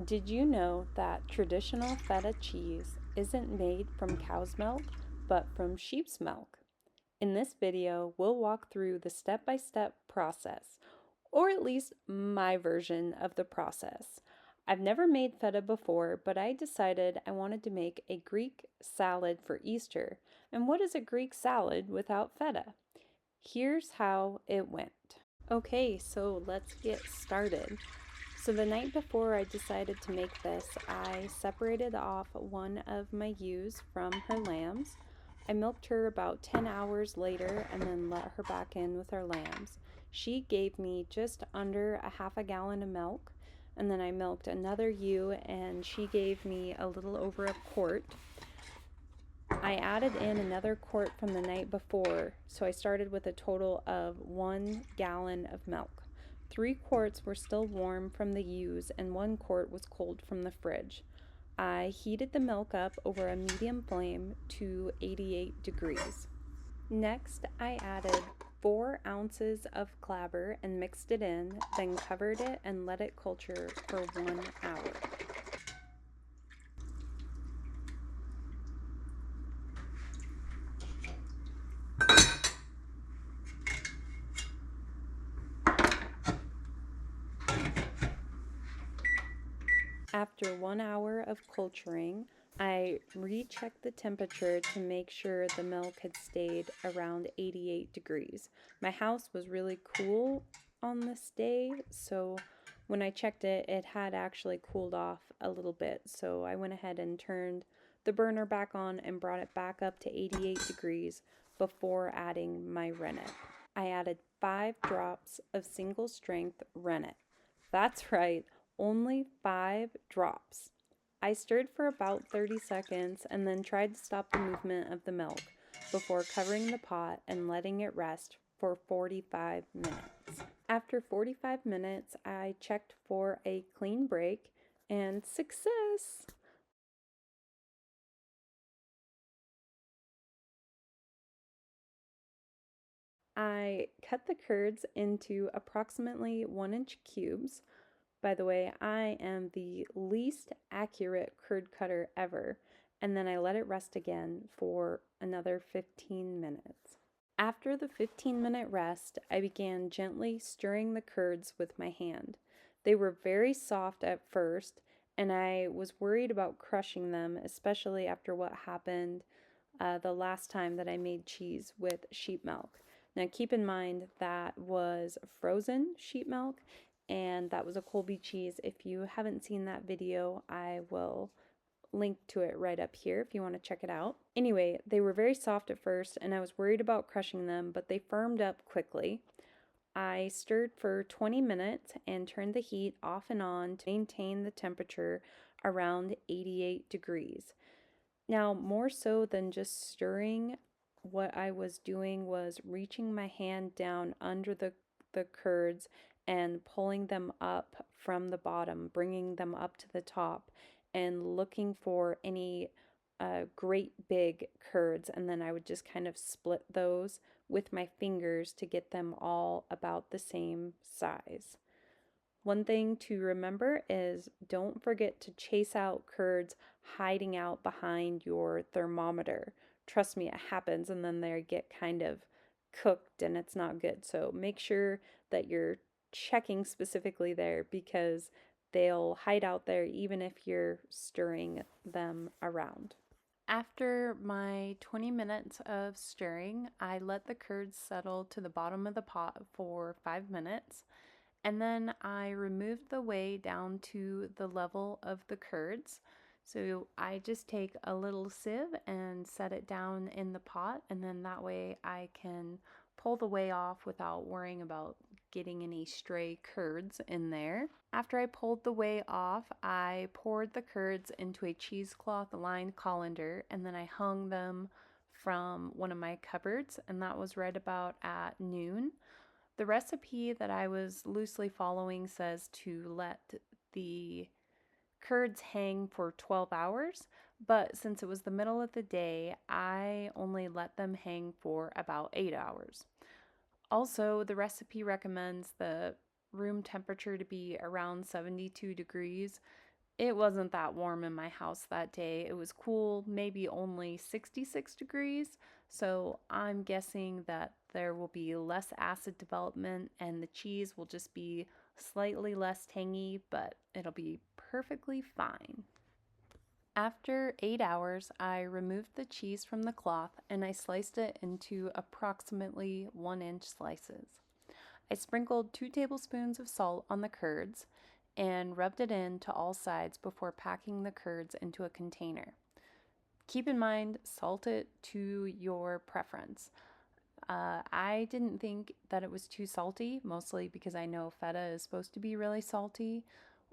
Did you know that traditional feta cheese isn't made from cow's milk, but from sheep's milk? In this video, we'll walk through the step-by-step process, or at least my version of the process. I've never made feta before, but I decided I wanted to make a Greek salad for Easter. And what is a Greek salad without feta? Here's how it went. Okay, so let's get started. So the night before I decided to make this, I separated off one of my ewes from her lambs. I milked her about 10 hours later and then let her back in with her lambs. She gave me just under a half a gallon of milk, and then I milked another ewe and she gave me a little over a quart. I added in another quart from the night before, so I started with a total of 1 gallon of milk. 3 quarts were still warm from the ewes and 1 quart was cold from the fridge. I heated the milk up over a medium flame to 88 degrees. Next, I added 4 ounces of clabber and mixed it in, then covered it and let it culture for 1 hour. After 1 hour of culturing, I rechecked the temperature to make sure the milk had stayed around 88 degrees. My house was really cool on this day, so when I checked it, it had actually cooled off a little bit. So I went ahead and turned the burner back on and brought it back up to 88 degrees before adding my rennet. I added 5 drops of single strength rennet. That's right, only 5 drops. I stirred for about 30 seconds and then tried to stop the movement of the milk before covering the pot and letting it rest for 45 minutes. After 45 minutes, I checked for a clean break and success! I cut the curds into approximately 1-inch cubes. By the way, I am the least accurate curd cutter ever, and then I let it rest again for another 15 minutes. After the 15-minute rest, I began gently stirring the curds with my hand. They were very soft at first, and I was worried about crushing them, especially after what happened the last time that I made cheese with sheep milk. Now keep in mind that was frozen sheep milk and that was a Colby cheese. If you haven't seen that video, I will link to it right up here if you want to check it out. Anyway, they were very soft at first and I was worried about crushing them, but they firmed up quickly. I stirred for 20 minutes and turned the heat off and on to maintain the temperature around 88 degrees. Now, more so than just stirring, what I was doing was reaching my hand down under the curds and pulling them up from the bottom, bringing them up to the top, and looking for any great big curds. And then I would just kind of split those with my fingers to get them all about the same size. One thing to remember is don't forget to chase out curds hiding out behind your thermometer. Trust me, it happens and then they get kind of cooked and it's not good. So make sure that you're checking specifically there because they'll hide out there even if you're stirring them around. After my 20 minutes of stirring, I let the curds settle to the bottom of the pot for 5 minutes. And then I removed the whey down to the level of the curds. So I just take a little sieve and set it down in the pot, and then that way I can pull the whey off without worrying about getting any stray curds in there. After I pulled the whey off, I poured the curds into a cheesecloth lined colander and then I hung them from one of my cupboards, and that was right about at noon. The recipe that I was loosely following says to let the curds hang for 12 hours, but since it was the middle of the day, I only let them hang for about 8 hours. Also, the recipe recommends the room temperature to be around 72 degrees it wasn't that warm in my house that day. It was cool, maybe only 66 degrees. So I'm guessing that there will be less acid development and the cheese will just be slightly less tangy, but it'll be perfectly fine. After 8 hours, I removed the cheese from the cloth and I sliced it into approximately 1-inch slices. I sprinkled 2 tablespoons of salt on the curds and rubbed it in to all sides before packing the curds into a container. Keep in mind, salt it to your preference. I didn't think that it was too salty, mostly because I know feta is supposed to be really salty.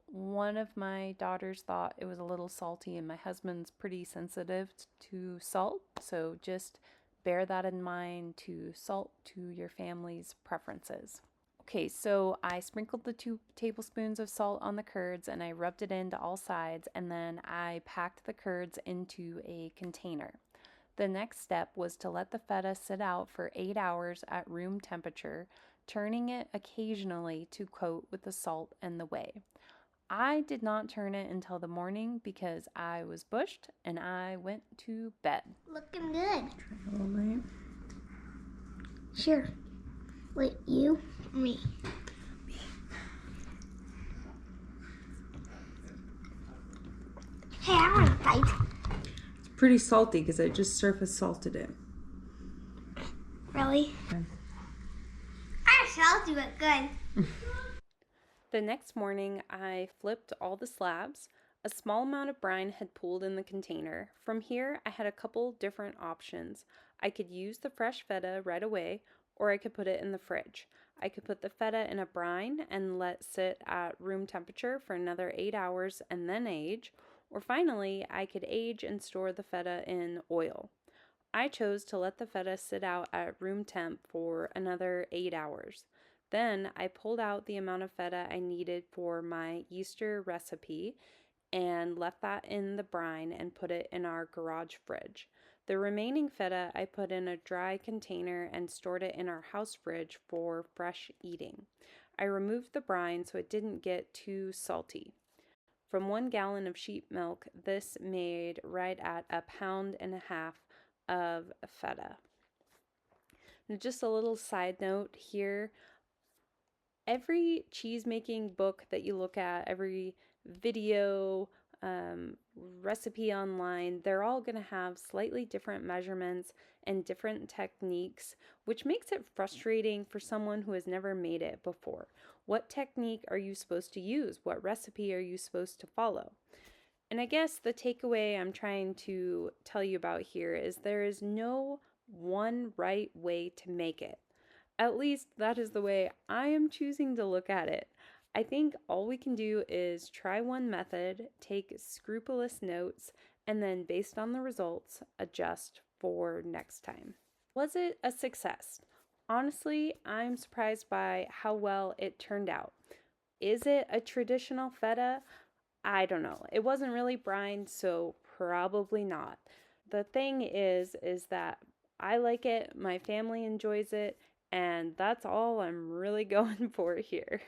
One of my daughters thought it was a little salty, and my husband's pretty sensitive to salt, so just bear that in mind to salt to your family's preferences. Okay, so I sprinkled the 2 tablespoons of salt on the curds and I rubbed it into all sides, and then I packed the curds into a container. The next step was to let the feta sit out for 8 hours at room temperature, turning it occasionally to coat with the salt and the whey. I did not turn it until the morning because I was bushed and I went to bed. Looking good. Try a little bit. Sure. Wait, you? Me. Hey, I want to fight. It's pretty salty because I just surface salted it. Really? Okay. I'm salty but good. The next morning, I flipped all the slabs. A small amount of brine had pooled in the container. From here, I had a couple different options. I could use the fresh feta right away, or I could put it in the fridge. I could put the feta in a brine and let sit at room temperature for another 8 hours and then age, or finally, I could age and store the feta in oil. I chose to let the feta sit out at room temp for another 8 hours. Then I pulled out the amount of feta I needed for my Easter recipe and left that in the brine and put it in our garage fridge. The remaining feta I put in a dry container and stored it in our house fridge for fresh eating. I removed the brine so it didn't get too salty. From 1 gallon of sheep milk, this made right at 1.5 pounds of feta. And just a little side note here, every cheese making book that you look at, every video, recipe online, they're all going to have slightly different measurements and different techniques, which makes it frustrating for someone who has never made it before. What technique are you supposed to use? What recipe are you supposed to follow? And I guess the takeaway I'm trying to tell you about here is there is no one right way to make it. At least that is the way I am choosing to look at it. I think all we can do is try one method, take scrupulous notes, and then based on the results, adjust for next time. Was it a success? Honestly, I'm surprised by how well it turned out. Is it a traditional feta? I don't know. It wasn't really brine, so probably not. The thing is that I like it, my family enjoys it, and that's all I'm really going for here.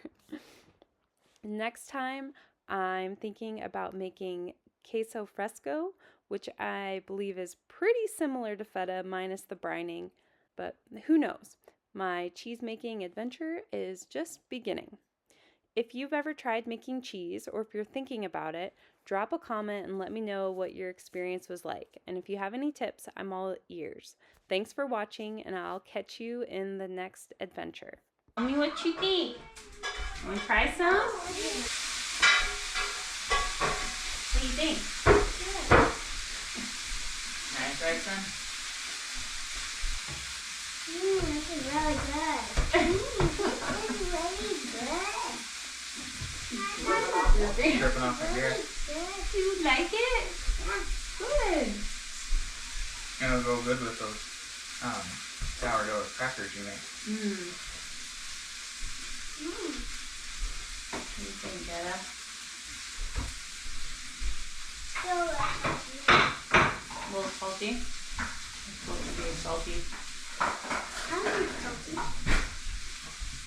Next time, I'm thinking about making queso fresco, which I believe is pretty similar to feta minus the brining, but who knows? My cheese making adventure is just beginning. If you've ever tried making cheese, or if you're thinking about it, drop a comment and let me know what your experience was like. And if you have any tips, I'm all ears. Thanks for watching, and I'll catch you in the next adventure. Tell me what you think. Want to try some? What do you think? Nice, right, son? This is really good. This is really good. Dripping off my hair. Do you like it? Good. It'll go good with those sourdough crackers you make. What do you think, Jetta? A little salty? It's supposed to be salty. I'm salty.